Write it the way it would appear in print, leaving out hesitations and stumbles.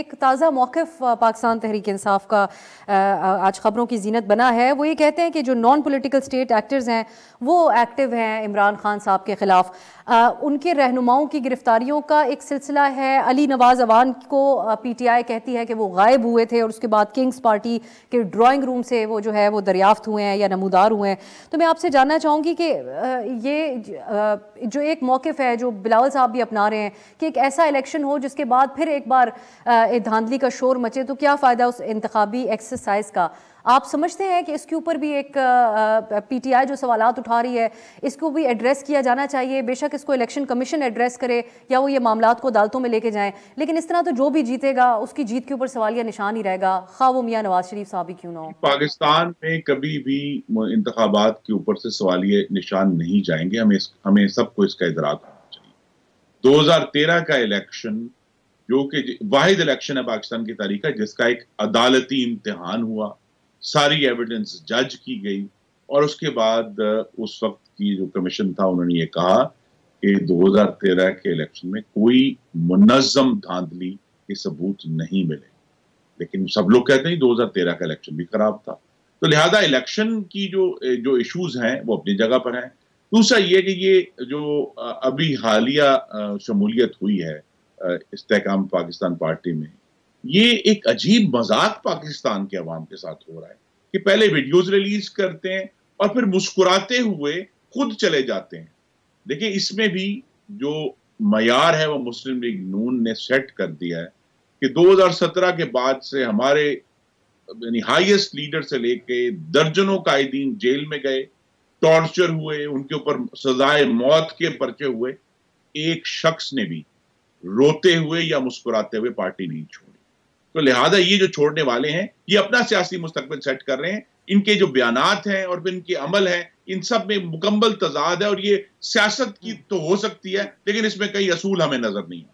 एक ताज़ा मौक़िफ़ पाकिस्तान तहरीक इंसाफ का आज ख़बरों की ज़ीनत बना है। वो ये कहते हैं कि जो नॉन पॉलिटिकल स्टेट एक्टर्स हैं वो एक्टिव हैं इमरान खान साहब के ख़िलाफ़। उनके रहनुमाओं की गिरफ़्तारियों का एक सिलसिला है। अली नवाज़ अवान को PTI कहती है कि वो गायब हुए थे और उसके बाद किंग्स पार्टी के ड्राइंग रूम से वो जो है वो दरियाफ़्त हुए हैं या नमूदार हुए हैं। तो मैं आपसे जानना चाहूँगी कि ये जो एक मौक़िफ़ है जो बिलावल साहब भी अपना रहे हैं कि एक ऐसा इलेक्शन हो जिसके बाद फिर एक बार धांधली का शोर मचे तो क्या फ़ायदा उस इंतखाबी एक्सरसाइज का। आप समझते हैं कि इसके ऊपर भी एक PTI जो सवालात उठा रही है इसको भी एड्रेस किया जाना चाहिए। बेशक इसको इलेक्शन कमीशन एड्रेस करे या वो ये मामलात को अदालतों में लेके जाएं, लेकिन इस तरह तो जो भी जीतेगा उसकी जीत के ऊपर सवालिया निशान ही रहेगा, खा वो मियां नवाज शरीफ साहब ही क्यों ना हो। पाकिस्तान में कभी भी इंतखाबात के ऊपर से सवालिया निशान नहीं जाएंगे। हमें सबको इसका इदराक होना चाहिए। 2013 का इलेक्शन जो कि वाहिद इलेक्शन है पाकिस्तान की तारीख का जिसका एक अदालती इम्तिहान हुआ, सारी एविडेंस जज की गई और उसके बाद उस वक्त की जो कमीशन था उन्होंने ये कहा कि 2013 के इलेक्शन में कोई मुनज़्ज़म धांधली के सबूत नहीं मिले। लेकिन सब लोग कहते हैं 2013 का इलेक्शन भी खराब था। तो लिहाजा इलेक्शन की जो इश्यूज हैं वो अपनी जगह पर हैं। दूसरा ये कि ये जो अभी हालिया शमूलियत हुई है इस्तेहकाम पाकिस्तान पार्टी में, ये एक अजीब मजाक पाकिस्तान के अवाम के साथ हो रहा है कि पहले वीडियोस रिलीज करते हैं और फिर मुस्कुराते हुए खुद चले जाते हैं। देखिए इसमें भी जो मयार है वो मुस्लिम लीग नून ने सेट कर दिया है कि 2017 के बाद से हमारे यानी हाईएस्ट लीडर से लेके दर्जनों कायदीन जेल में गए, टॉर्चर हुए, उनके ऊपर सजाए मौत के पर्चे हुए, एक शख्स ने भी रोते हुए या मुस्कुराते हुए पार्टी नहीं छोड़ी। तो लिहाजा ये जो छोड़ने वाले हैं ये अपना सियासी मुस्तकबिल सेट कर रहे हैं। इनके जो बयानात हैं और फिर इनके अमल हैं इन सब में मुकम्मल तजाद है और ये सियासत की तो हो सकती है लेकिन इसमें कई असूल हमें नजर नहीं आते।